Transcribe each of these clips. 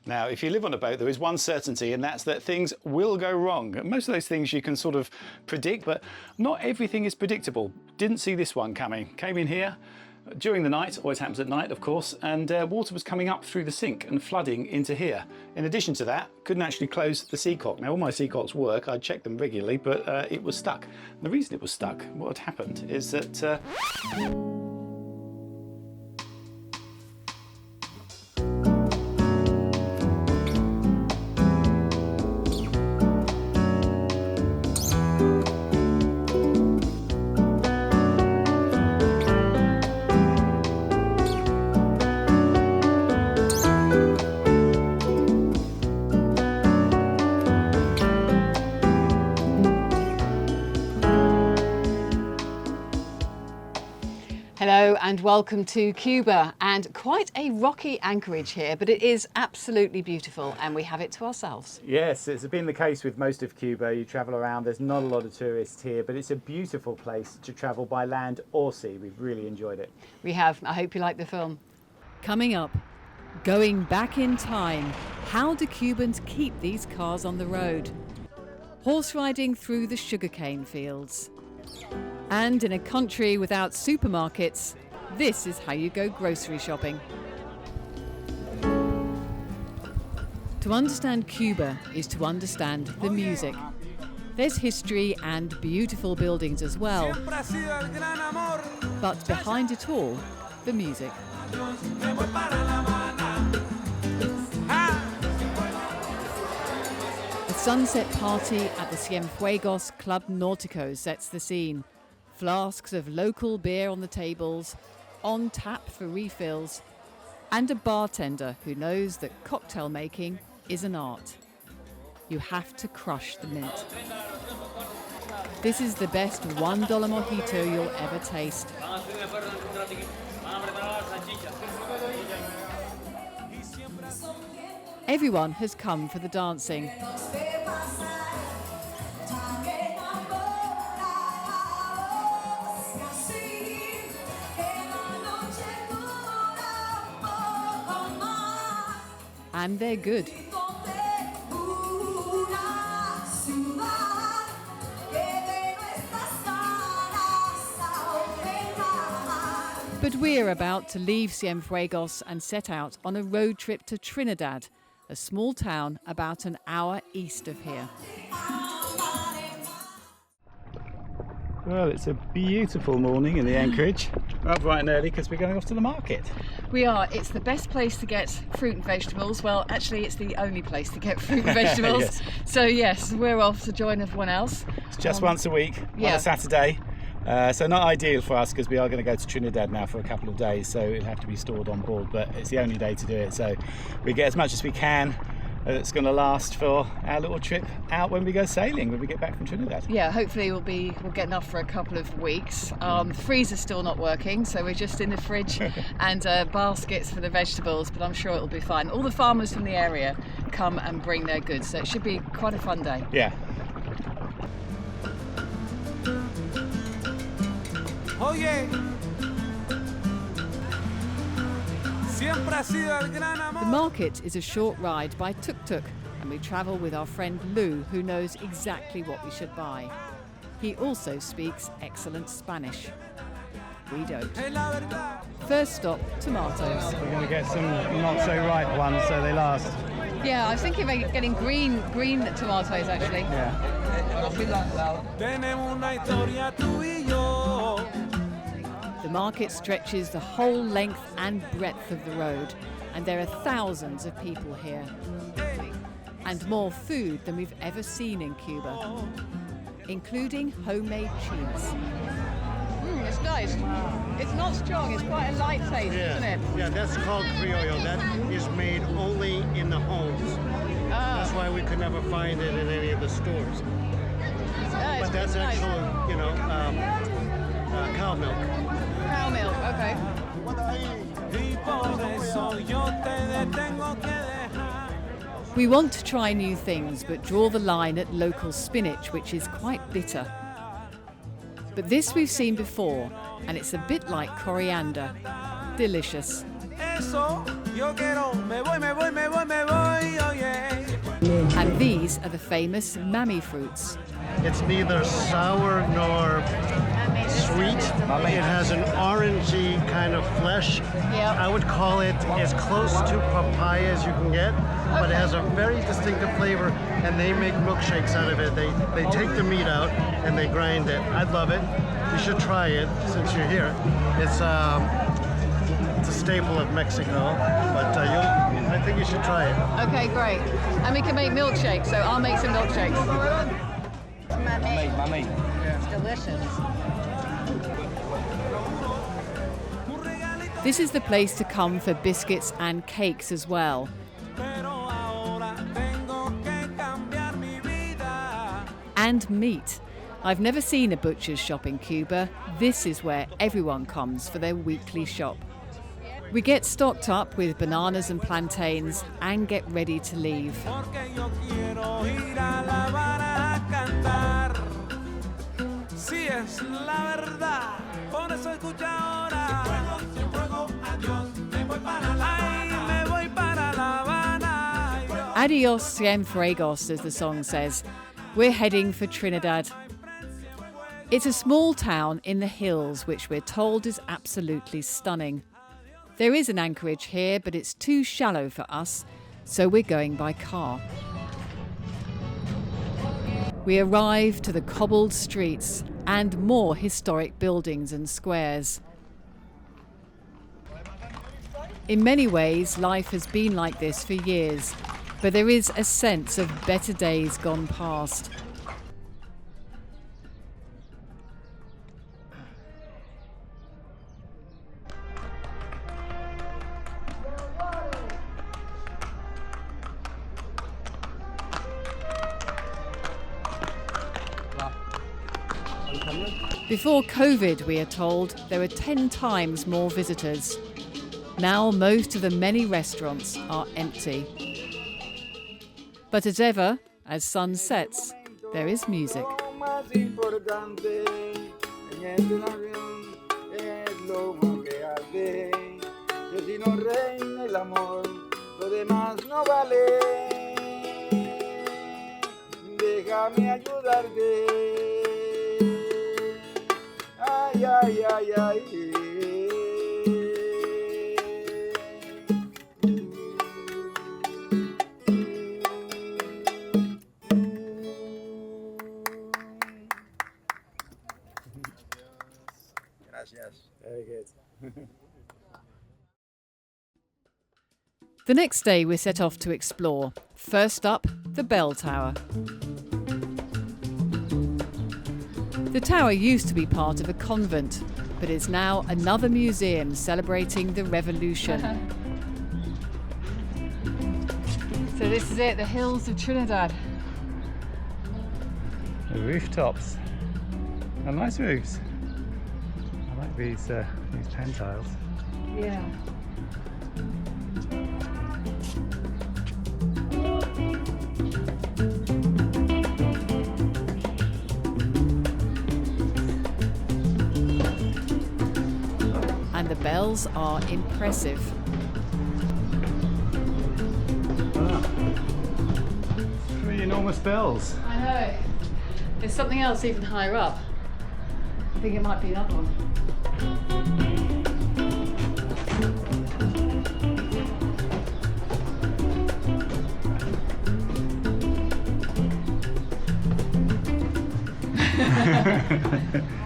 Now, if you live on a boat, there is one certainty, and that's that things will go wrong. Most of those things you can sort of predict, but not everything is predictable. Didn't see this one coming. Came in here during the night, always happens at night, of course, and water was coming up through the sink and flooding into here. In addition to that, couldn't actually close the seacock. Now, all my seacocks work, I check them regularly, but it was stuck. And the reason it was stuck, what had happened, is that Hello and welcome to Cuba, and quite a rocky anchorage here, but it is absolutely beautiful and we have it to ourselves. Yes, it's been the case with most of Cuba. You travel around, there's not a lot of tourists here, but it's a beautiful place to travel by land or sea. We've really enjoyed it. We have. I hope you like the film. Coming up, going back in time, how do Cubans keep these cars on the road? Horse riding through the sugarcane fields. And in a country without supermarkets, this is how you go grocery shopping. To understand Cuba is to understand the music. There's history and beautiful buildings as well. But behind it all, the music. The sunset party at the Cienfuegos Club Nautico sets the scene. Flasks of local beer on the tables, on tap for refills, and a bartender who knows that cocktail making is an art. You have to crush the mint. This is the best $1 mojito you'll ever taste. Everyone has come for the dancing. And they're good. But we're about to leave Cienfuegos and set out on a road trip to Trinidad, a small town about an hour east of here. Well, it's a beautiful morning in the anchorage. We're up bright and early because we're going off to the market. We are. It's the best place to get fruit and vegetables. Well, actually, it's the only place to get fruit and vegetables. Yes. So yes, we're off to join everyone else. It's just once a week on a Saturday. So not ideal for us because we are going to go to Trinidad now for a couple of days, so it'll have to be stored on board, but it's the only day to do it, so we get as much as we can. It's going to last for our little trip out when we go sailing, when we get back from Trinidad. Yeah, hopefully we'll get enough for a couple of weeks. The freezer's still not working, so we're just in the fridge and baskets for the vegetables, but I'm sure it'll be fine. All the farmers from the area come and bring their goods, so it should be quite a fun day. Yeah. Oh yeah. The market is a short ride by tuk-tuk, and we travel with our friend Lou, who knows exactly what we should buy. He also speaks excellent Spanish. We don't. First stop, tomatoes. We're going to get some not so ripe ones so they last. Yeah, I was thinking of getting green tomatoes actually. Yeah. The market stretches the whole length and breadth of the road, and there are thousands of people here. And more food than we've ever seen in Cuba, including homemade cheese. It's nice. It's not strong, it's quite a light taste, isn't it? Yeah, that's called criollo. That is made only in the homes. That's why we could never find it in any of the stores. But that's actually, cow milk. Cow milk, okay. We want to try new things, but draw the line at local spinach, which is quite bitter. But this we've seen before, and it's a bit like coriander. Delicious. Yo quiero, me voy. These are the famous mammy fruits. It's neither sour nor sweet. It has an orangey kind of flesh. Yep. I would call it as close to papaya as you can get, but it has a very distinctive flavor, and they make milkshakes out of it. They take the meat out and they grind it. I love it. You should try it since you're here. It's a staple of Mexico, but I think you should try it. Okay, great. And we can make milkshakes, so I'll make some milkshakes. Mami. It's delicious. This is the place to come for biscuits and cakes as well. And meat. I've never seen a butcher's shop in Cuba. This is where everyone comes for their weekly shop. We get stocked up with bananas and plantains and get ready to leave. Adios Cienfuegos, as the song says. We're heading for Trinidad. It's a small town in the hills, which we're told is absolutely stunning. There is an anchorage here, but it's too shallow for us, so we're going by car. We arrive to the cobbled streets and more historic buildings and squares. In many ways, life has been like this for years, but there is a sense of better days gone past. Before COVID, we are told, there were 10 times more visitors. Now most of the many restaurants are empty. But as ever, as sun sets, there is music. Very good. The next day we set off to explore. First up, the bell tower. The tower used to be part of a convent, but is now another museum celebrating the revolution. So this is it, the hills of Trinidad. The rooftops. And nice roofs. I like these pen tiles. Yeah. And the bells are impressive. Three enormous bells. I know. There's something else even higher up. I think it might be another one.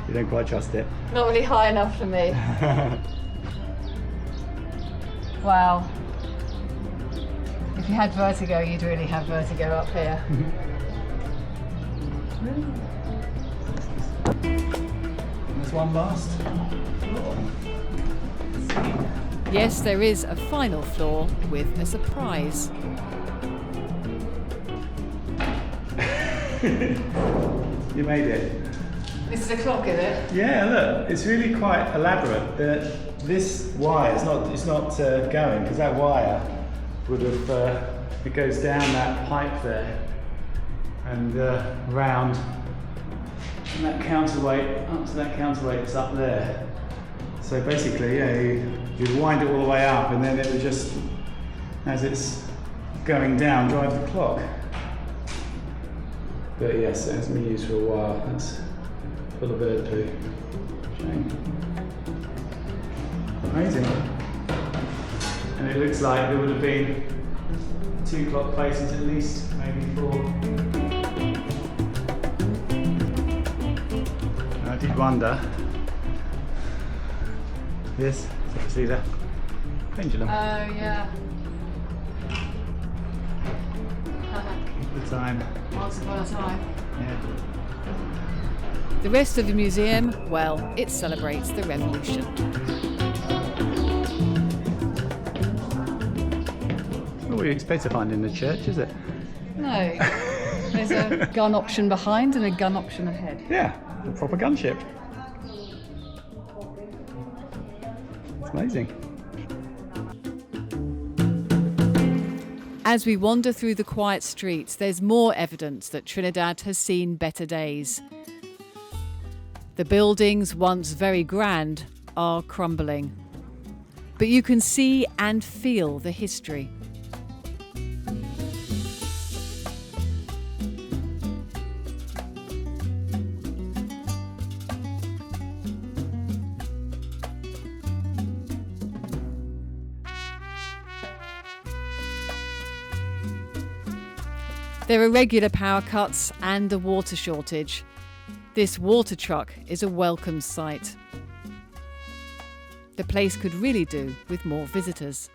You don't quite trust it. Not really high enough for me. Wow. If you had vertigo, you'd really have vertigo up here. There's one last floor. Yes, there is a final floor with a surprise. You made it. This is a clock, is it? Yeah, look, it's really quite elaborate. This wire it's not going, because that wire would have it goes down that pipe there and round, and that counterweight up to that counterweight that's up there. So basically, yeah, you'd wind it all the way up, and then it would just, as it's going down, drive the clock. But yes, it hasn't been used for a while. That's full of bird poo. Shame. Amazing. And it looks like there would have been 2 clock places at least, maybe 4. And I did wonder, this is obviously the pendulum. Oh, yeah. The time. Once upon a time. Yeah. The rest of the museum, well, it celebrates the revolution. Not what you expect to find in the church, is it? No. There's a gun option behind and a gun option ahead. Yeah, a proper gunship. It's amazing. As we wander through the quiet streets, there's more evidence that Trinidad has seen better days. The buildings, once very grand, are crumbling. But you can see and feel the history. There are regular power cuts and a water shortage. This water truck is a welcome sight. The place could really do with more visitors.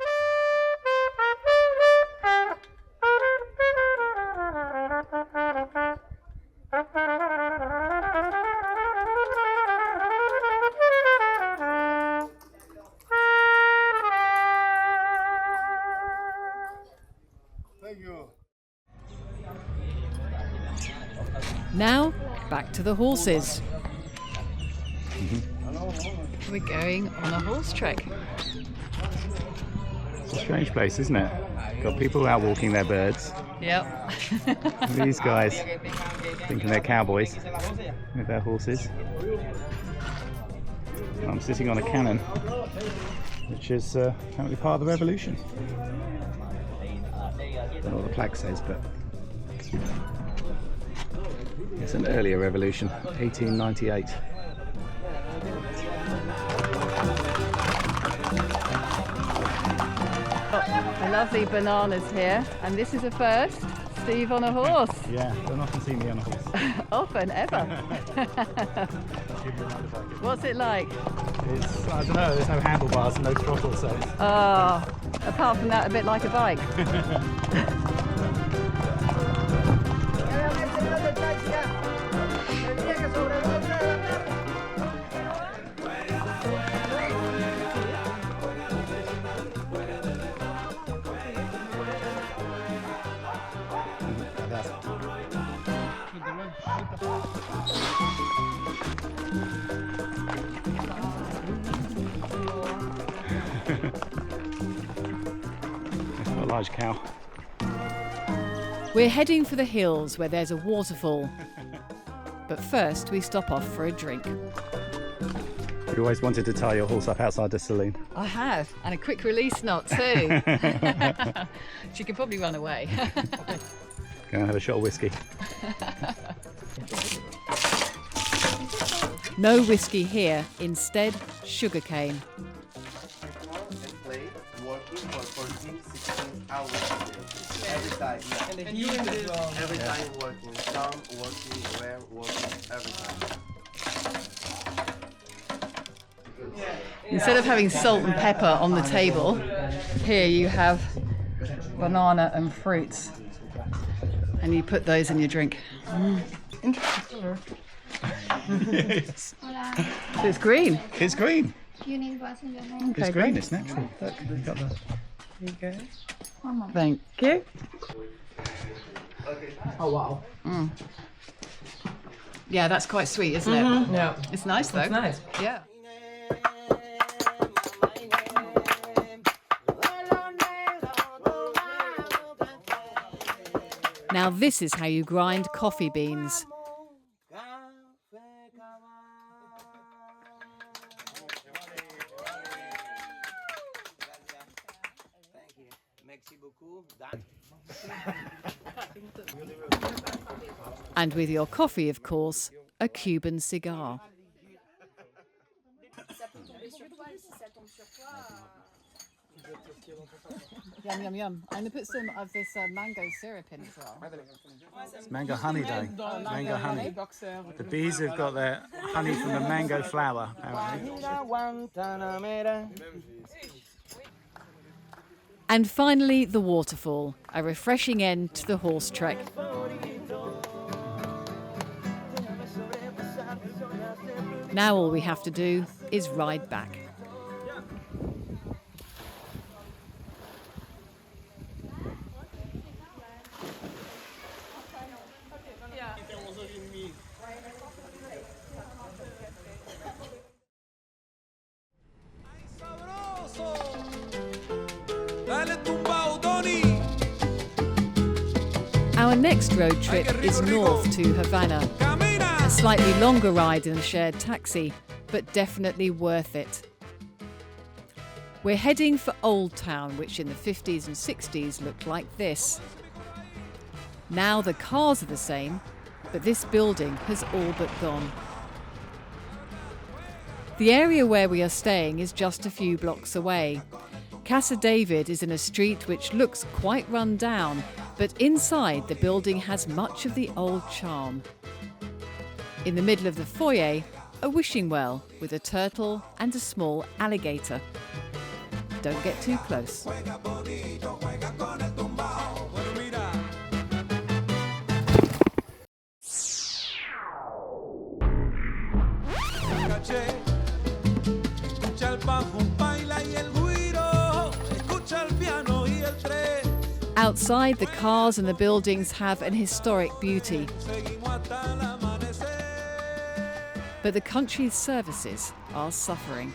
Thank you. Now, back to the horses. We're going on a horse trek. It's a strange place, isn't it? Got people out walking their birds. Yep. These guys thinking they're cowboys with their horses. I'm sitting on a cannon, which is apparently part of the revolution. I don't know what the plaque says, but it's an earlier revolution, 1898. I love the bananas here, and this is a first. Steve on a horse. Yeah, don't often see me on a horse. Often, ever. What's it like? It's, I don't know, there's no handlebars and no throttle, so it's... Apart from that, a bit like a bike. It's got a large cow. We're heading for the hills where there's a waterfall. But first we stop off for a drink. You always wanted to tie your horse up outside the saloon. I have, and a quick release knot too. She could probably run away. Go and have a shot of whiskey. No whiskey here, instead sugarcane. Working for 14, 16 hours a day. Every time, yeah. And you every time working, some working, where working, every time. Instead of having salt and pepper on the table, here you have banana and fruits. And you put those in your drink. Interesting colour. Yes. So it's green. It's green. You need what's in your name. It's green, it's natural. Look, you've got the... There you go. Thank you. Oh wow. Yeah, that's quite sweet, isn't it? Yeah. It's nice though. It's nice. Yeah. Now this is how you grind coffee beans. And with your coffee, of course, a Cuban cigar. Yum, yum, yum. I'm going to put some of this mango syrup in as well. It's mango honey day. Mango honey. The bees have got their honey from the mango flower, apparently. And finally, the waterfall, a refreshing end to the horse trek. Now all we have to do is ride back. Our next road trip is north to Havana. A slightly longer ride in a shared taxi, but definitely worth it. We're heading for Old Town, which in the 50s and 60s looked like this. Now the cars are the same, but this building has all but gone. The area where we are staying is just a few blocks away. Casa David is in a street which looks quite run down, but inside the building has much of the old charm. In the middle of the foyer, a wishing well with a turtle and a small alligator. Don't get too close. Outside, the cars and the buildings have an historic beauty. But the country's services are suffering.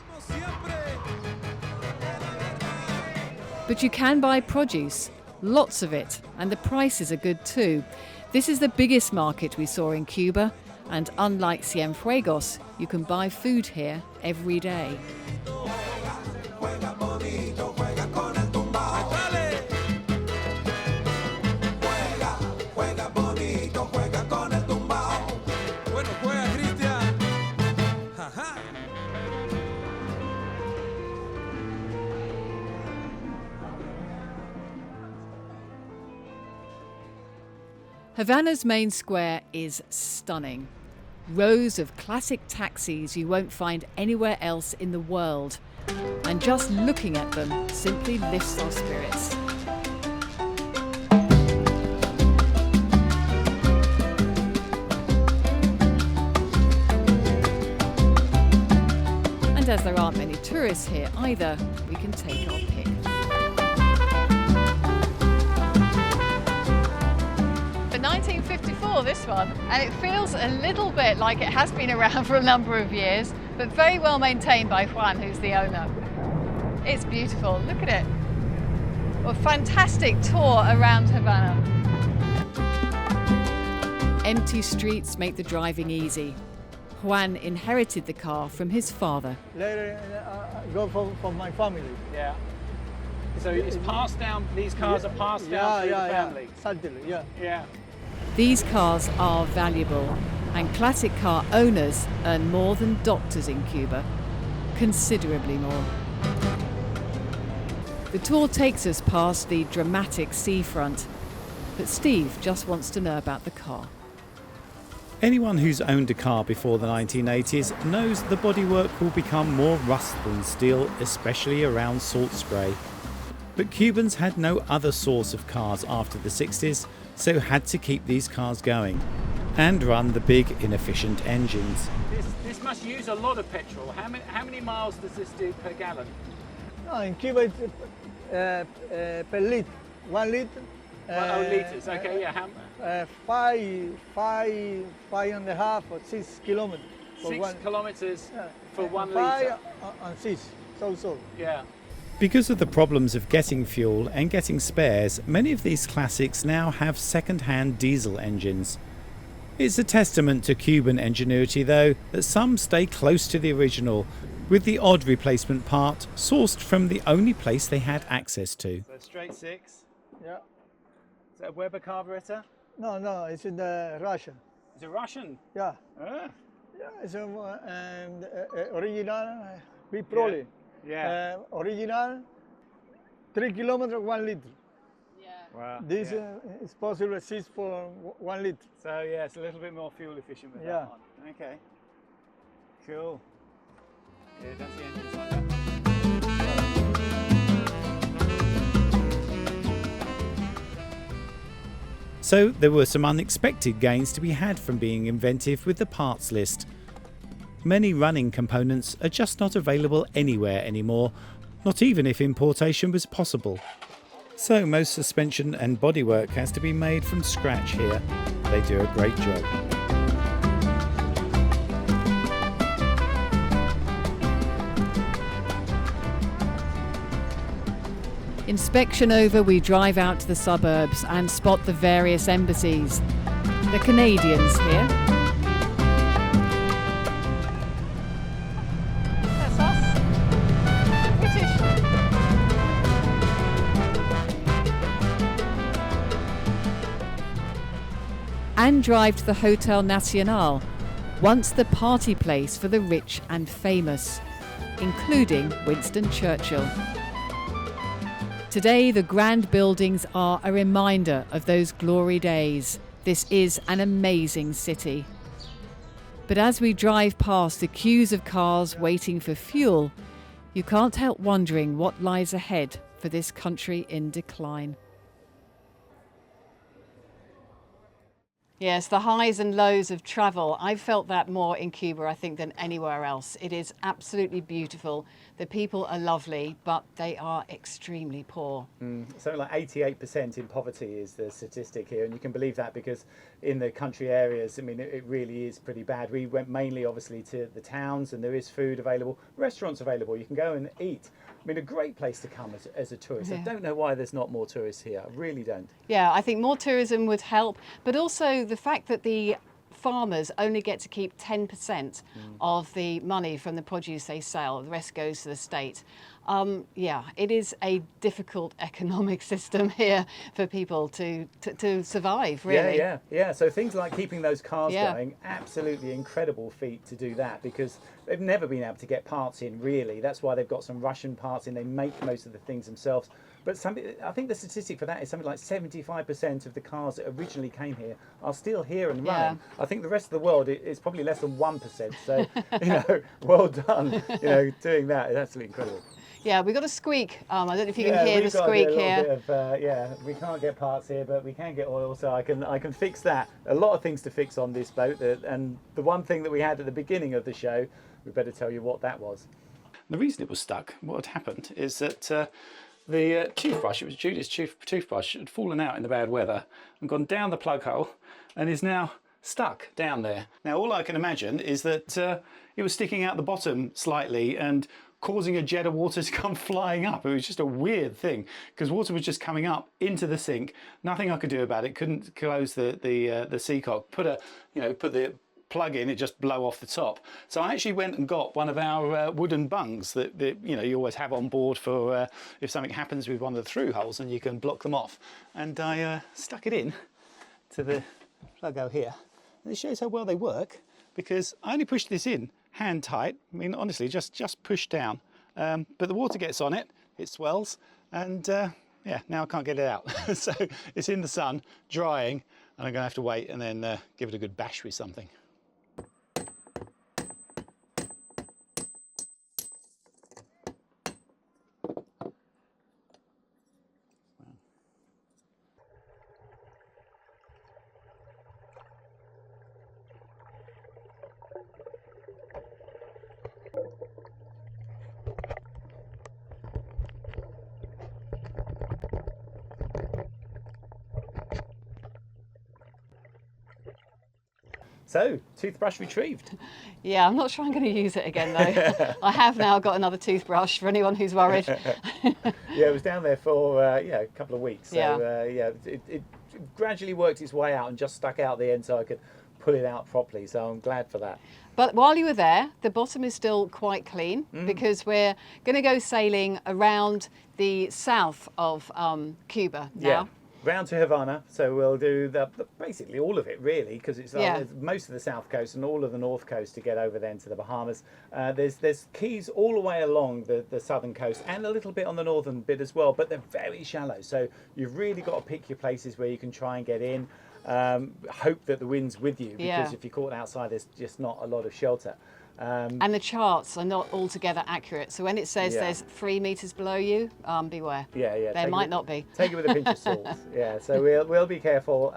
But you can buy produce, lots of it, and the prices are good too. This is the biggest market we saw in Cuba, and unlike Cienfuegos, you can buy food here every day. Havana's main square is stunning. Rows of classic taxis you won't find anywhere else in the world. And just looking at them simply lifts our spirits. And as there aren't many tourists here either, we can take our pick. For 1954, this one, and it feels a little bit like it has been around for a number of years, but very well maintained by Juan, who's the owner. It's beautiful, look at it. A fantastic tour around Havana. Empty streets make the driving easy. Juan inherited the car from his father. Later, go for my family. Yeah. So it's passed down, these cars are passed down through the family? Certainly, Yeah. These cars are valuable, and classic car owners earn more than doctors in Cuba, considerably more. The tour takes us past the dramatic seafront, but Steve just wants to know about the car. Anyone who's owned a car before the 1980s knows the bodywork will become more rust than steel, especially around salt spray. But Cubans had no other source of cars after the 60s, so had to keep these cars going and run the big inefficient engines. This must use a lot of petrol. How many miles does this do per gallon? No, in Cuba it's per liter, 1 liter. Litres, okay, yeah. 5.5 or 6 kilometers. 6 kilometres for 1 5 litre. and 6, so. Yeah. Because of the problems of getting fuel and getting spares, many of these classics now have second-hand diesel engines. It's a testament to Cuban ingenuity, though, that some stay close to the original, with the odd replacement part sourced from the only place they had access to. So straight 6. Yeah. Is that a Weber carburetor? No, no, it's in the Russia. It's a Russian. Yeah, Ah, yeah, it's original, big trolley. yeah. Original, 3 kilometers, 1 liter. Wow. This yeah. is possible 6 for 1 liter. So yeah, it's a little bit more fuel efficient with Yeah. that one. Okay. Cool. Yeah, don't see engines like that. So there were some unexpected gains to be had from being inventive with the parts list. Many running components are just not available anywhere anymore, not even if importation was possible. So most suspension and bodywork has to be made from scratch here. They do a great job. Inspection over, we drive out to the suburbs and spot the various embassies. The Canadians here. That's us. British. And drive to the Hotel Nacional, once the party place for the rich and famous, including Winston Churchill. Today, the grand buildings are a reminder of those glory days. This is an amazing city. But as we drive past the queues of cars waiting for fuel, you can't help wondering what lies ahead for this country in decline. Yes, the highs and lows of travel. I've felt that more in Cuba, I think, than anywhere else. It is absolutely beautiful. The people are lovely, but they are extremely poor. Something like 88% in poverty is the statistic here, and you can believe that because in the country areas, I mean, it really is pretty bad. We went mainly, obviously, to the towns, and there is food available, restaurants available. You can go and eat. I mean, a great place to come as a tourist. Yeah. I don't know why there's not more tourists here. I really don't. Yeah, I think more tourism would help, but also the fact that the farmers only get to keep 10% of the money from the produce they sell. The rest goes to the state. Yeah, it is a difficult economic system here for people to survive, really. Yeah. So things like keeping those cars Yeah. going, absolutely incredible feat to do that because they've never been able to get parts in, really. That's why they've got some Russian parts in. They make most of the things themselves. But I think the statistic for that is something like 75% of the cars that originally came here are still here and running. Yeah. I think the rest of the world is probably less than 1%. So, well done, doing that. It's absolutely incredible. Yeah, we got a squeak. I don't know if you can hear the squeak here. We can't get parts here, but we can get oil, so I can fix that. A lot of things to fix on this boat, and the one thing that we had at the beginning of the show, we better tell you what that was. The reason it was stuck, what had happened, is that the toothbrush, it was Judith's toothbrush, had fallen out in the bad weather and gone down the plug hole and is now stuck down there. Now all I can imagine is that it was sticking out the bottom slightly and causing a jet of water to come flying up. It was just a weird thing because water was just coming up into the sink. Nothing I could do about it. Couldn't close the seacock. Put the plug in, it just blow off the top. So I actually went and got one of our wooden bungs that you always have on board for if something happens with one of the through holes and you can block them off. And I stuck it in to the plug hole here. And it shows how well they work because I only pushed this in hand tight. I mean, honestly, just push down. But the water gets on it, it swells, and yeah, now I can't get it out. So it's in the sun, drying, and I'm gonna have to wait and then give it a good bash with something. So, toothbrush retrieved. Yeah, I'm not sure I'm going to use it again though. I have now got another toothbrush for anyone who's worried. Yeah, it was down there for a couple of weeks. So it gradually worked its way out and just stuck out the end so I could pull it out properly. So I'm glad for that. But while you were there, the bottom is still quite clean because we're going to go sailing around the south of Cuba now. round to Havana. So we'll do basically all of it really, because it's most of the south coast and all of the north coast to get over then to the Bahamas. There's keys all the way along the southern coast and a little bit on the northern bit as well, but they're very shallow. So you've really got to pick your places where you can try and get in. Hope that the wind's with you, because if you're caught outside, there's just not a lot of shelter. And the charts are not altogether accurate. So when it says there's 3 meters below you, beware. There might not be. Take it with a pinch of salt. Yeah, so we'll be careful.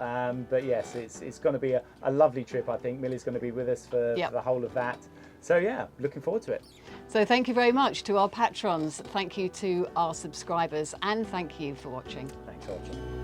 But yes, it's going to be a lovely trip. I think Millie's going to be with us for the whole of that. So yeah, looking forward to it. So thank you very much to our patrons. Thank you to our subscribers, and thank you for watching. Thanks for watching.